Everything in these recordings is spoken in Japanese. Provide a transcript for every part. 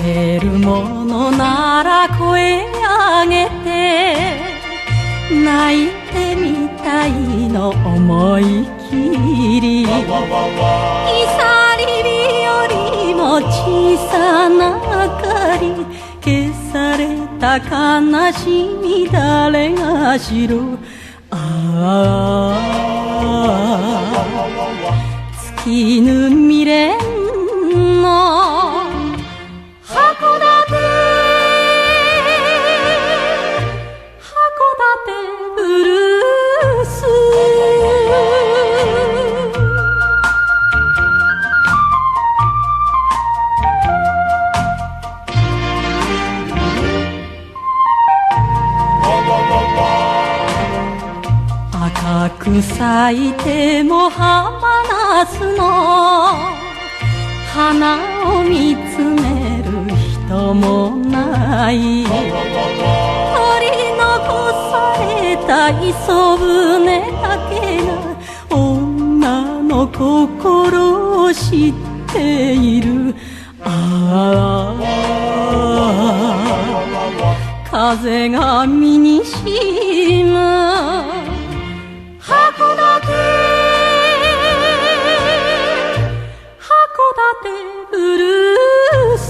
せるものなら声上げて泣いてみたいの思いきり、いさり火よりも小さな明かり、消された悲しみ誰が知る。ああ月ぬ未練の函館、函館ブルース。赤く咲いても葉ナスの花を見つめる人もない、取り残された磯船だけが女の心を知っている。ああ風が身にしむ函館、函館ブルース。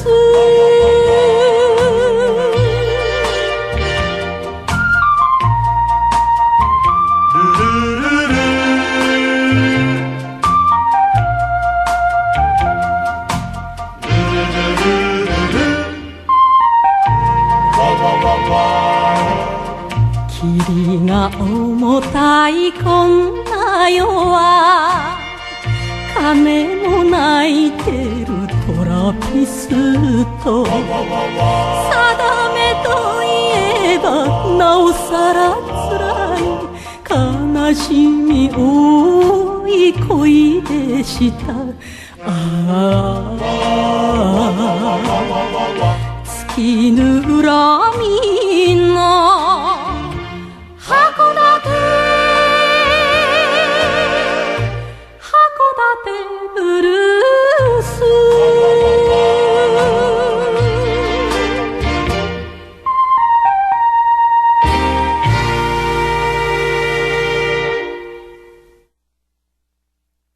霧が重たいこんな夜は、鐘も泣いてるトラピスト、定めといえばなおさら辛い悲しみ多い恋でした。ああ月ぬ恨みの